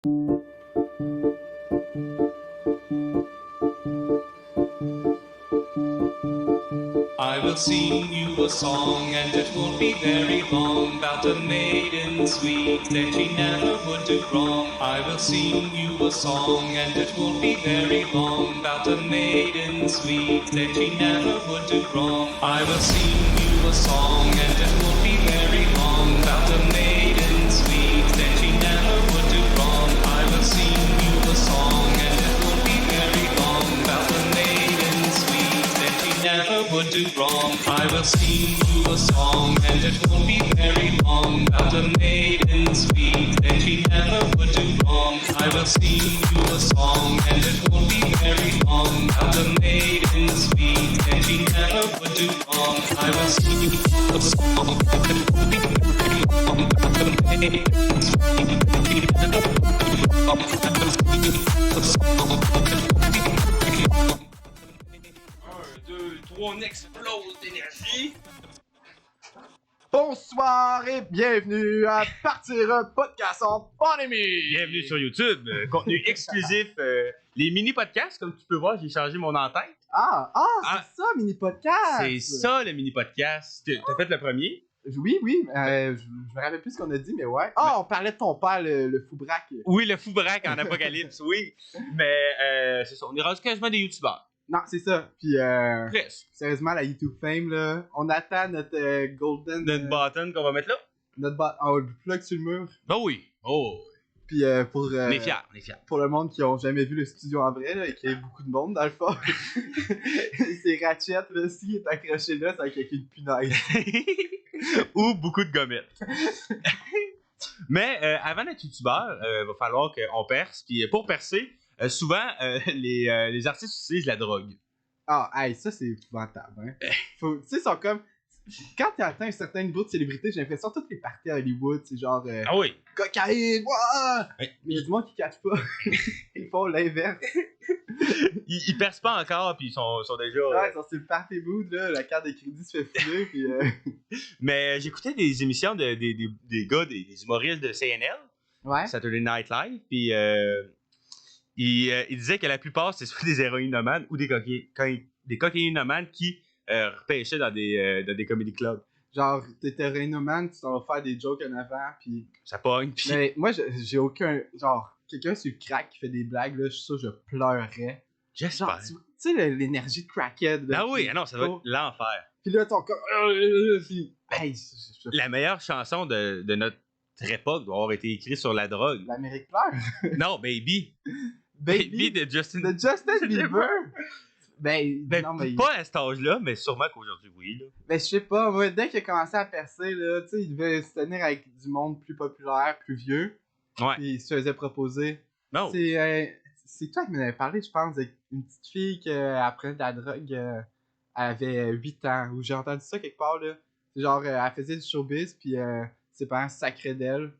I will sing you a song, and it won't be very long, about a maiden sweet that she never would do wrong. I will sing you a song, and it won't be very long, about a maiden sweet that she never would do wrong. I will sing you a song, and it won't be very long, about a maiden sweet that she never would do wrong. I will sing you a song, and it won't be very long, about a maiden sweet that she never would do wrong. I will sing you a song, and it won't be very long, about a maiden sweet that she never would do wrong. I will sing you a song, and it won't be very long, about a maiden sweet that she never would do wrong. I will sing you a song, and it won't be very long, about a maiden sweet that she never would do wrong. I will sing you a song, and it won't be very long. 1, 2, 3, on explose d'énergie! Bonsoir et bienvenue à Partir un podcast en pandémie! Bienvenue sur YouTube, contenu exclusif, les mini-podcasts, comme tu peux voir, j'ai changé mon en-tête. C'est ça, mini-podcast! C'est ça le mini-podcast. T'as fait le premier? Oui, je me rappelle plus ce qu'on a dit, mais ouais. On parlait de ton père, le fou-braque. Oui, le fou-braque en apocalypse, oui. Mais c'est ça, on est rendu quasiment des youtubeurs. Non, c'est ça. Puis, Presque. sérieusement, la YouTube fame, là, on attend notre golden... Notre button qu'on va mettre là? On le plug sur le mur. Ben oui. Oh, Puis, pour... on est fiers, Pour le monde qui ont jamais vu le studio en vrai, là, et qu'il y a beaucoup de monde dans le fond, c'est Ratchet, là, s'il est accroché là, c'est avec une punaise. Ou beaucoup de gommettes. Mais avant d'être youtubeur, il va falloir qu'on perce. Puis pour percer, souvent, les artistes utilisent la drogue. Ça c'est épouvantable, hein. Tu sais, ils sont comme... Quand tu atteins un certain niveau de célébrité, j'ai l'impression que toutes les parties à Hollywood, c'est genre... Ah oui. Cocaïne, ouah! Ouais. Mais il y a du monde qui catch pas. Ils font l'inverse. Ils percent pas encore, puis ils sont déjà... Ouais, ils sont sur le party mood, là, la carte de crédit se fait fouler, puis... Mais j'écoutais des émissions des gars, des humoristes de CNL, Ouais. Saturday Night Live, puis ils disaient que la plupart, c'est soit des héroïnomanes ou des cocaïnomanes qui repêchaient dans des comedy clubs. Genre, t'es héroïnomane, tu t'en vas faire des jokes en avant, puis... Ça pogne, puis... Mais moi, j'ai aucun... Genre, quelqu'un sur le crack qui fait des blagues, là, je suis sûr que je pleurerais. Genre, J'espère. tu sais, l'énergie de crackhead, là. Ah oui, ah non, ça doit être l'enfer. Puis là, ton corps... Puis... Hey, La meilleure chanson de notre époque doit avoir été écrite sur la drogue. L'Amérique pleure. Non, Baby. Baby de Justin... de Justin Bieber. Ben, Ben, non, mais... pas à cet âge-là, mais sûrement qu'aujourd'hui, oui. Là. Ben, je sais pas, moi, dès qu'il a commencé à percer, là, tu sais, il devait se tenir avec du monde plus populaire, plus vieux. Ouais. Puis il se faisait proposer. Non. C'est toi qui m'en avais parlé, je pense, d'une petite fille qui, après de la drogue, elle avait 8 ans. Ou j'ai entendu ça quelque part, là. C'est genre, elle faisait du showbiz, puis ses parents sacraient d'elle.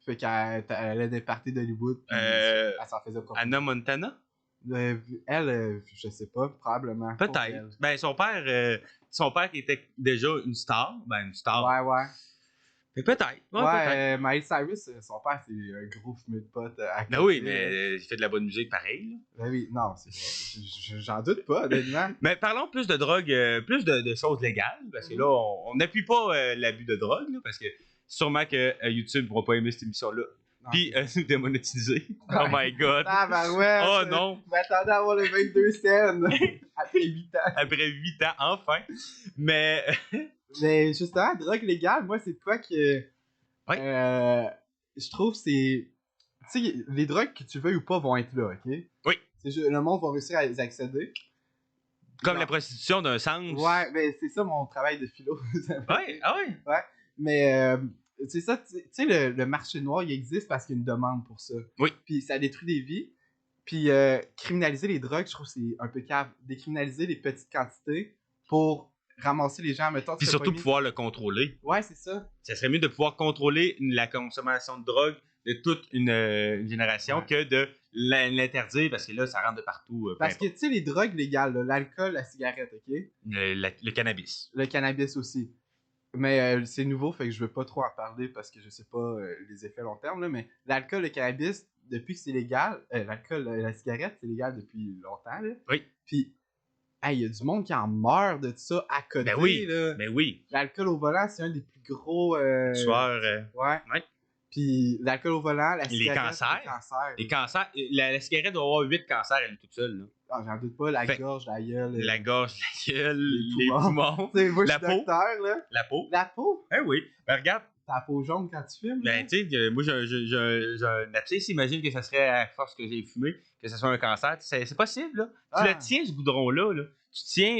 Fait qu'elle allait des parties d'Hollywood, puis elle s'en faisait proposer. Anna Montana? Elle, je sais pas, probablement. Peut-être. Ben, son père qui était déjà une star. Ben, une star. Ouais. Mais peut-être. Ouais, peut-être. Miley Cyrus, son père, c'est un gros fumeux de potes. Ben oui, mais il fait de la bonne musique pareil. Là. Ben oui, non, c'est vrai. J'en doute pas, honnêtement. Mais parlons plus de drogue, plus de choses légales, parce que là, on n'appuie pas l'abus de drogue, là, parce que sûrement que YouTube ne pourra pas aimer cette émission-là. Puis nous démonétiser. Oh my god. Ah, ben ouais. Oh non. Je m'attendais à avoir les 22 scènes après 8 ans. Après 8 ans, enfin. Mais justement, drogue légale, moi, c'est de quoi que. Je trouve c'est. Tu sais, les drogues que tu veux ou pas vont être là, ok? Oui. Le monde va réussir à les accéder. Comme la prostitution d'un sens. Ouais, ben c'est ça mon travail de philo. Ouais, ah ouais. Ouais. Mais c'est ça, tu sais, le marché noir, il existe parce qu'il y a une demande pour ça. Oui. Puis ça détruit des vies. Puis criminaliser les drogues, je trouve que c'est un peu cave. Décriminaliser les petites quantités pour ramasser les gens, mettons. Puis surtout pouvoir le contrôler. Ouais, c'est ça. Ça serait mieux de pouvoir contrôler la consommation de drogue de toute une génération que de l'interdire parce que là, ça rentre de partout. Parce que tu sais, les drogues légales, là, l'alcool, la cigarette, ok? Le cannabis. Le cannabis aussi. Mais c'est nouveau, fait que je veux pas trop en parler parce que je sais pas les effets long terme, là, mais l'alcool, le cannabis, depuis que c'est légal, l'alcool, la cigarette, c'est légal depuis longtemps, là. Oui. Puis, il y a du monde qui en meurt de ça à côté, Ben oui, là. ben oui. L'alcool au volant, c'est un des plus gros... Soir, Ouais. Ouais. Puis, l'alcool au volant, la cigarette, cancers. les cancers. les cancers, la cigarette doit avoir 8 cancers elle toute seule. Là. Ah, j'en doute pas, la Fait- gorge, la gueule. La gorge, la gueule, les les poumons. poumons, Tu sais, moi, je la suis peau. docteur, là. la peau. La peau? Eh oui. Ben regarde, T'as la peau jaune quand tu fumes, là? ben tu sais, moi j'ai un abscisse, imagine que ça serait à force que j'ai fumé, que ça soit un cancer. C'est possible, là. Ah. Tu le tiens, ce goudron-là, là. Tu tiens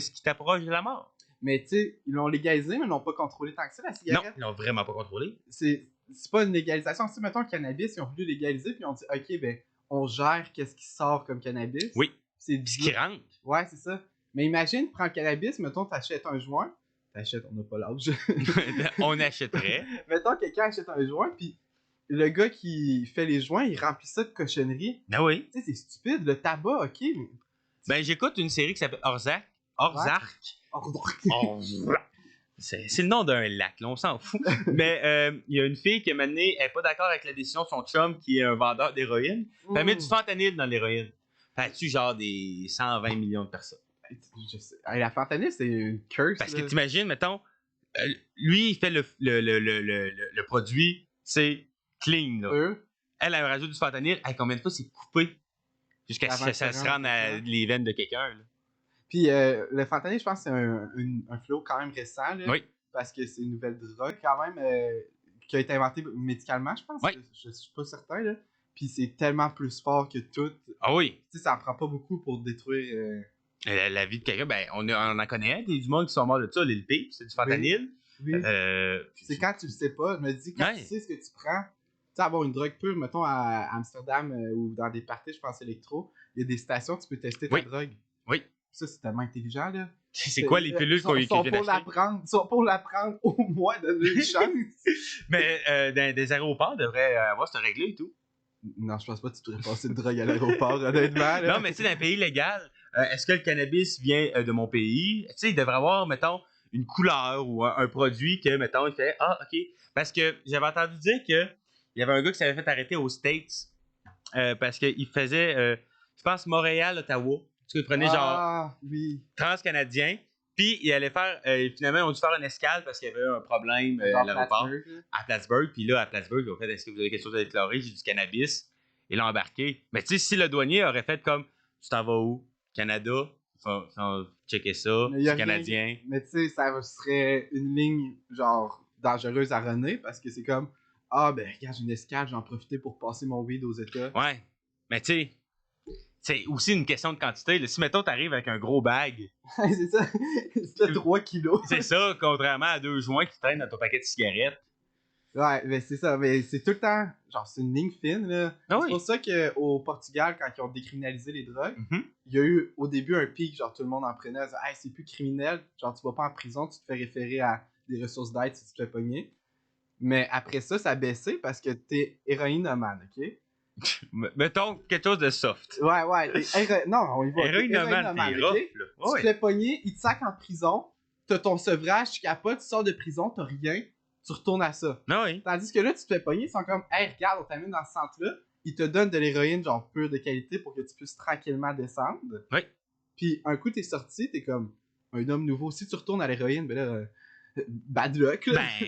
ce qui t'approche de la mort. Mais tu sais, ils l'ont légalisé, mais ils l'ont pas contrôlé tant que ça, la Non, cigarette. ils l'ont vraiment pas contrôlé. C'est pas une légalisation. Si, mettons, le cannabis, ils ont voulu légaliser, puis ils ont dit, OK, ben, on gère qu'est-ce qui sort comme cannabis. Oui. C'est Puis ce qui rentre. Ouais, c'est ça. Mais imagine, prends le cannabis, mettons, t'achètes un joint. T'achètes, on n'a pas l'âge. On achèterait. Mettons, quelqu'un achète un joint, puis le gars qui fait les joints, il remplit ça de cochonneries. Ben oui. Tu sais, c'est stupide. Le tabac, OK, mais... Ben j'écoute une série qui s'appelle Orzark. Orzark. C'est le nom d'un lac, là, on s'en fout. Mais il y a une fille qui, elle n'est pas d'accord avec la décision de son chum, qui est un vendeur d'héroïne. Puis elle met du fentanyl dans l'héroïne. Fait tu genre des 120 millions de personnes. Je sais. Hey, la fentanyl, c'est une curse. Parce là. que t'imagines, mettons, lui, il fait le produit, c'est clean, là. Eux, Elle rajoute du fentanyl. Hey, combien de fois c'est coupé jusqu'à ce Avant que ça que ça se rende à rentre, les veines de quelqu'un, là. Puis le fentanyl, je pense que c'est un flow quand même récent. Là, Oui. Parce que c'est une nouvelle drogue quand même qui a été inventée médicalement, je pense. Oui. Je suis pas certain. Là. Puis c'est tellement plus fort que tout. Tu Ah oui. sais, ça en prend pas beaucoup pour détruire. La vie de quelqu'un, ben, on en connaît un, du monde qui sont morts de ça, l'île P, c'est du fentanyl. Oui. Euh, C'est quand tu le sais pas. Je me dis, quand Ouais. tu sais ce que tu prends, tu sais, avoir une drogue pure, mettons à Amsterdam ou dans des parties, je pense électro, il y a des stations où tu peux tester ta Oui. drogue. Oui. Ça, c'est tellement intelligent, là. C'est quoi les pilules qu'on Ils sont vient pour d'acheter? Ils sont pour l'apprendre au moins, donner une chance. Mais dans des aéroports, devraient avoir cette règle et tout. Non, je pense pas que tu devrais passer de drogue à l'aéroport, honnêtement. Là. Non, mais tu sais, dans un pays légal, est-ce que le cannabis vient de mon pays? Tu sais, il devrait avoir, mettons, une couleur ou un produit que, mettons, il fait ah, ok. Parce que j'avais entendu dire qu'il y avait un gars qui s'avait fait arrêter aux States parce qu'il faisait, je pense, Montréal, Ottawa. Parce qu'il prenait genre Ah, oui. transcanadien. Puis il allait faire, finalement, ils ont dû faire une escale parce qu'il y avait un problème Genre à l'aéroport. Plattsburgh, là. À Plattsburgh. Puis là, à Plattsburgh, ils ont fait est-ce que vous avez quelque chose à déclarer? J'ai du cannabis. Et là, embarqué. Mais tu sais, si le douanier aurait fait comme tu t'en vas où? Canada? Faut checker ça. Mais y a C'est rien. canadien. Mais tu sais, ça serait une ligne, genre, dangereuse à runner parce que c'est comme, ah, ben, regarde, j'ai une escale, j'en profiter pour passer mon weed aux États. Ouais. Mais tu sais, c'est aussi une question de quantité. Là. Si, mettons, t'arrives avec un gros bag, C'est ça. C'est 3 kilos. c'est ça, contrairement à 2 joints qui traînent dans ton paquet de cigarettes. Ouais, mais c'est ça. Mais c'est tout le temps, genre, c'est une ligne fine, là. Ah C'est oui. pour ça qu'au Portugal, quand ils ont décriminalisé les drogues, Mhm. il y a eu au début un pic, genre, tout le monde en prenait. Hey, c'est plus criminel. Genre, tu vas pas en prison, tu te fais référer à des ressources d'aide si tu te fais pogner. Mais après ça, ça a baissé parce que t'es héroïnomane, ok? Mettons quelque chose de soft. Ouais, non, on y va. T'es Héroïnomane, t'es ok? rough, là. Tu te fais pogner, ils te sacent en prison, t'as ton sevrage, tu capotes, tu sors de prison, t'as rien, tu retournes à ça. Non, oui. Tandis que là, tu te fais pogner, ils sont comme, hey, regarde, on t'amène dans ce centre-là, ils te donnent de l'héroïne, genre pure de qualité pour que tu puisses tranquillement descendre. Oui. Puis un coup, t'es sorti, t'es comme un homme nouveau. Si tu retournes à l'héroïne, ben là, bad luck, là. Ben,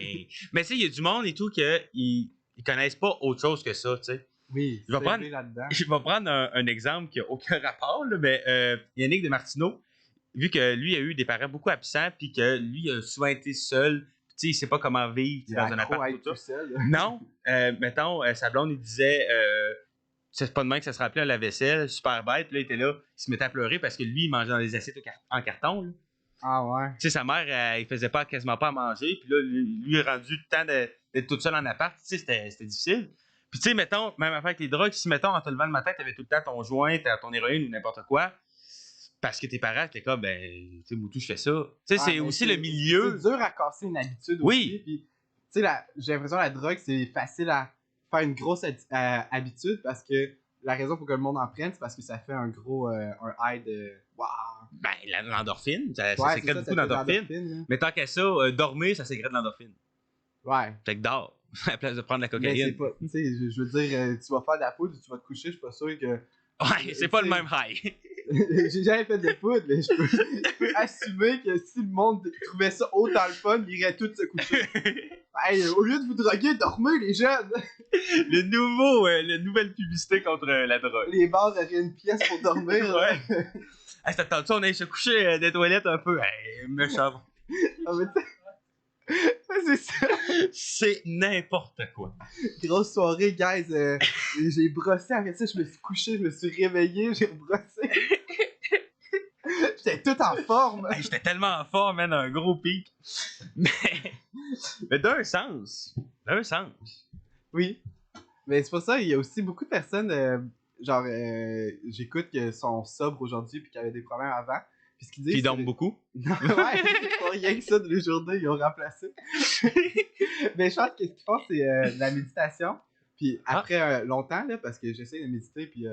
mais tu sais, il y a du monde et tout ils connaissent pas autre chose que ça, tu sais. Oui, Je vais c'est prendre- élevé là-dedans. Je vais prendre un exemple qui n'a aucun rapport, là, mais Yannick de Martineau, vu que lui a eu des parents beaucoup absents, puis que lui a souvent été seul, puis tu sais, il sait pas comment vivre tu sais, dans un accro à appart être tout tout ça. seul. Non, mettons, sa blonde, il disait, c'est pas demain que ça se rappelait à la vaisselle, super bête, puis là, il était là, il se mettait à pleurer parce que lui, il mangeait dans des assiettes en carton, là. Ah ouais. Tu sais, sa mère, il faisait quasiment pas à manger. Puis là, lui, il est rendu le temps d'être tout seul en appart. Tu sais, c'était difficile. Puis tu sais, mettons, même affaire avec les drogues, si, mettons, en te levant le matin, t'avais tout le temps ton joint, ton héroïne ou n'importe quoi, parce que tes parents étaient comme, ben, tu sais, Moutou, je fais ça. Tu sais, Ah, c'est mais aussi le C'est milieu. dur à casser une habitude Oui. aussi. Puis, tu sais, j'ai l'impression que la drogue, c'est facile à faire une grosse habitude parce que la raison pour que le monde en prenne, c'est parce que ça fait un gros un high de waouh. Ben, l'endorphine, ça Ouais, sécrète ça beaucoup fait d'endorphine. l'endorphine, là. Mais tant qu'à ça, dormir, ça sécrète de l'endorphine. Ouais. Fait que dors. à la place de prendre la Mais c'est cocaïne. pas. Tu sais, je veux dire, tu vas faire de la poudre, tu vas te coucher, je suis pas sûr que. Ouais, c'est pas le même high. J'ai jamais fait de poudre, mais je peux assumer que si le monde trouvait ça autant le fun, ils iraient tous se coucher. Hey, au lieu de vous droguer, dormez les jeunes! La nouvelle publicité contre la drogue. Les bars auraient une pièce pour dormir. Ouais. Hey, c'est attendu, on aille se coucher des toilettes un peu. Hey, méchant. Ah, mais c'est ça. C'est n'importe quoi. Grosse soirée, guys. J'ai brossé, après ça, je me suis couché, je me suis réveillé, j'ai brossé. J'étais tout en forme. Hey, j'étais tellement en forme, man, un gros pic. Mais d'un sens. Oui. Mais c'est pour ça, il y a aussi beaucoup de personnes, j'écoute qui sont sobres aujourd'hui puis qui avaient des problèmes avant. Puis ce qu'ils disent. Qui dorment c'est- beaucoup. Non, ouais, c'est pas rien que ça de les journées, ils ont remplacé. Mais je pense que ce qu'ils font, c'est de la méditation. Puis après longtemps, là, parce que j'essaie de méditer, puis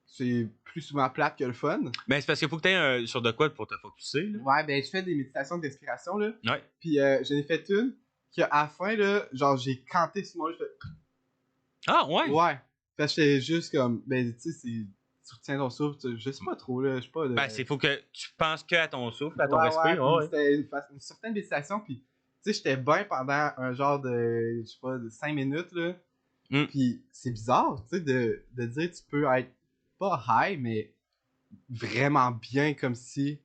c'est plus souvent plate que le fun. Mais c'est parce qu'il faut que tu aies sur de quoi pour te focusser. Là. Ouais, ben je fais des méditations de respiration, là. Ouais. Puis j'en ai fait une, qu'à la fin, là, genre j'ai canté sur moi, je fais. Ah, ouais. Ouais. Fait que j'étais juste comme, ben tu sais, c'est. Tu retiens ton souffle, je sais pas trop, là, je sais pas. Ben, c'est faut que tu penses que à ton souffle, à ton Ouais, respect. ouais, Ouais. puis c'était une certaine méditation, puis tu sais, j'étais bien pendant un genre de, je sais pas, de 5 minutes, là. Mm. Puis c'est bizarre, tu sais, de dire tu peux être pas high, mais vraiment bien, comme si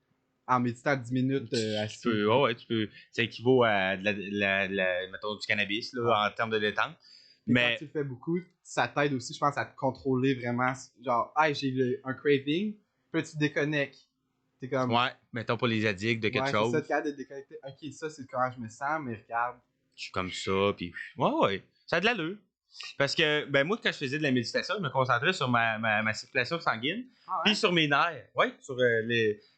en méditant 10 minutes assis. Tu peux. Ça équivaut à mettons, du cannabis là, en termes de détente. Puis Mais quand tu le fais beaucoup, ça t'aide aussi, je pense, à te contrôler vraiment. Genre, hey, j'ai un craving, puis tu te déconnectes. T'es comme, ouais, mettons pour les addicts de quelque ouais, chose. c'est ça, t'es capable de te déconnecter. Ok, ça, c'est comment je me sens, mais regarde. Je suis comme ça, puis ouais, ça a de l'allure. Parce que, ben moi, quand je faisais de la méditation, je me concentrais sur ma circulation sanguine, Ah puis ouais? sur mes nerfs, ouais, sur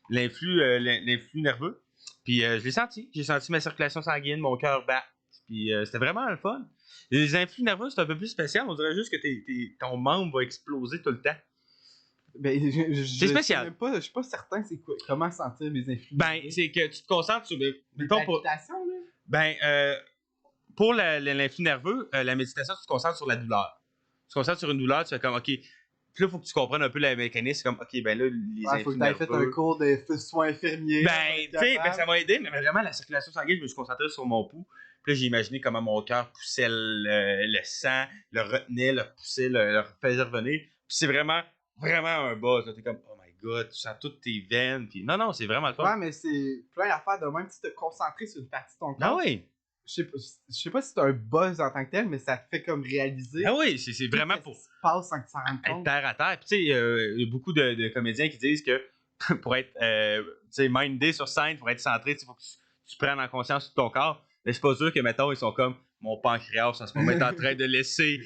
l'influx nerveux. Puis je l'ai senti, j'ai senti ma circulation sanguine, mon cœur battre, puis c'était vraiment le fun. Les influx nerveux, c'est un peu plus spécial, on dirait juste que ton membre va exploser tout le temps. Ben, C'est spécial. Je suis pas certain c'est quoi, comment sentir mes influx. Ben, c'est que tu te concentres sur... Des mettons, pour, palpitations, là? ben, pour l'influx nerveux, la méditation, tu te concentres sur la douleur. Tu te concentres sur une douleur, tu fais comme, OK, puis là, il faut que tu comprennes un peu le mécanisme. C'est comme, OK, ben là, les Ouais, faut influx que t'aies fait nerveux... un cours de soins infirmiers. Ben, tu sais, ben, ça m'a aidé, mais vraiment, la circulation sanguine, je me suis concentré sur mon pouls. Puis là, j'ai imaginé comment mon cœur poussait le sang, le retenait, le poussait, le faisait revenir. Puis c'est vraiment un buzz. Là. T'es comme, oh my god, tu sens toutes tes veines. Puis non, c'est vraiment le fun. Ouais, mais c'est plein d'affaires de même. Tu te concentrer sur une partie de ton corps. Ah oui, Je sais pas si c'est un buzz en tant que tel, mais ça te fait comme réaliser. ah oui, c'est vraiment pour Ce qui se passe sans que tu t'en rendes être compte. terre à terre. Puis tu sais, il y a beaucoup de comédiens qui disent que pour être tu sais, mindé sur scène, pour être centré, il faut que tu prennes en conscience tout ton corps. Mais c'est pas sûr que, mettons, ils sont comme mon pancréas en ce moment est en train de laisser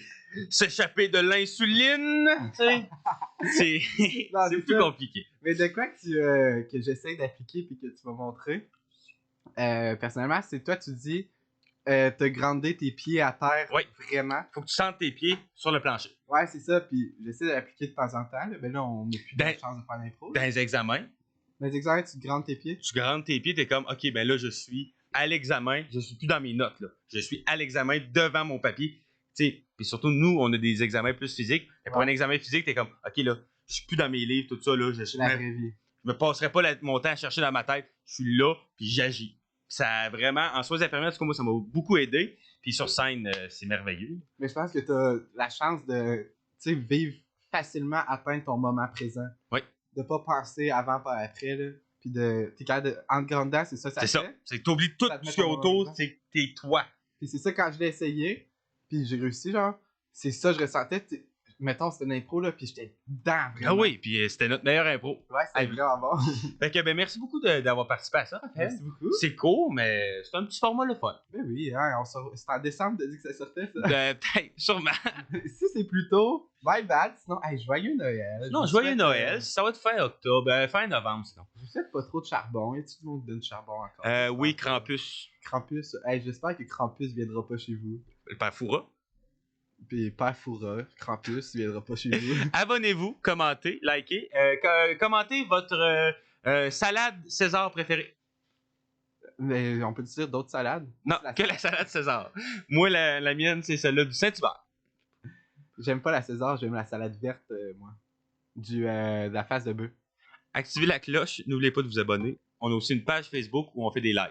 s'échapper de l'insuline. Tu sais, c'est Non, c'est plus ça. compliqué. Mais de quoi que j'essaie d'appliquer puis que tu vas montrer, personnellement, c'est toi, tu dis, te grander tes pieds à terre Oui. vraiment. Faut que tu sentes tes pieds sur le plancher. Ouais, c'est ça, puis j'essaie de l'appliquer de temps en temps. Là. Ben là, on n'a plus de Ben, chance de faire l'impro. Dans les examens, Mais l'examen, tu te grandes tes pieds. tu grandes tes pieds, t'es comme, OK, ben là, je suis à l'examen, je suis plus dans mes notes, là. Je suis à l'examen devant mon papier. Tu sais, puis surtout, nous, on a des examens plus physiques. Et pour Ouais. un examen physique, t'es comme, OK, là, je suis plus dans mes livres, tout ça, là. C'est la vraie vie. Je me passerai pas mon temps à chercher dans ma tête. Je suis là, puis j'agis. Ça a vraiment, en soins infirmiers, en tout cas, moi, ça m'a beaucoup aidé. Puis sur scène, c'est merveilleux. Mais je pense que tu as la chance de tu sais, vivre facilement, atteindre ton moment présent. Oui. De pas penser avant par après. Là. Puis t'es capable de. En te grandant, c'est ça, C'est fait. ça. C'est que t'oublies tout Ça te met ce qu'il y a ton autour, moment c'est t'es toi. Puis c'est ça, quand je l'ai essayé, puis j'ai réussi, genre, c'est ça, je ressentais. Mettons, c'était une impro, là, puis j'étais dedans, vraiment. Ah oui, puis c'était notre meilleur impro. Ouais, c'était Hey. vraiment bon. Fait que, ben, merci beaucoup d'avoir participé à ça, Raphaël. Merci beaucoup. C'est court, mais c'est un petit format le fun. Ben oui, hein, c'est en décembre, t'as dit que ça sortait, ça. Peut-être, sûrement. Si c'est plus tôt, my bad. Sinon, hey, joyeux Noël. Non, Je vous joyeux souhaite, Noël. Ça va être fin octobre, fin novembre, sinon. Je vous souhaite pas trop de charbon. Y a-tu du monde qui donne du charbon encore? Oui, Krampus. Krampus. Hey, j'espère que Krampus viendra pas chez vous. Le père Foura. Puis Père Foura, Krampus viendra pas chez vous. Abonnez-vous, commentez, likez. Commentez votre salade César préférée. Mais on peut dire d'autres salades? Non, La que la salade César. Moi, la mienne, c'est celle-là du Saint-Hubert. J'aime pas la César, j'aime la salade verte, moi. De la face de bœuf. Activez la cloche, n'oubliez pas de vous abonner. On a aussi une page Facebook où on fait des lives.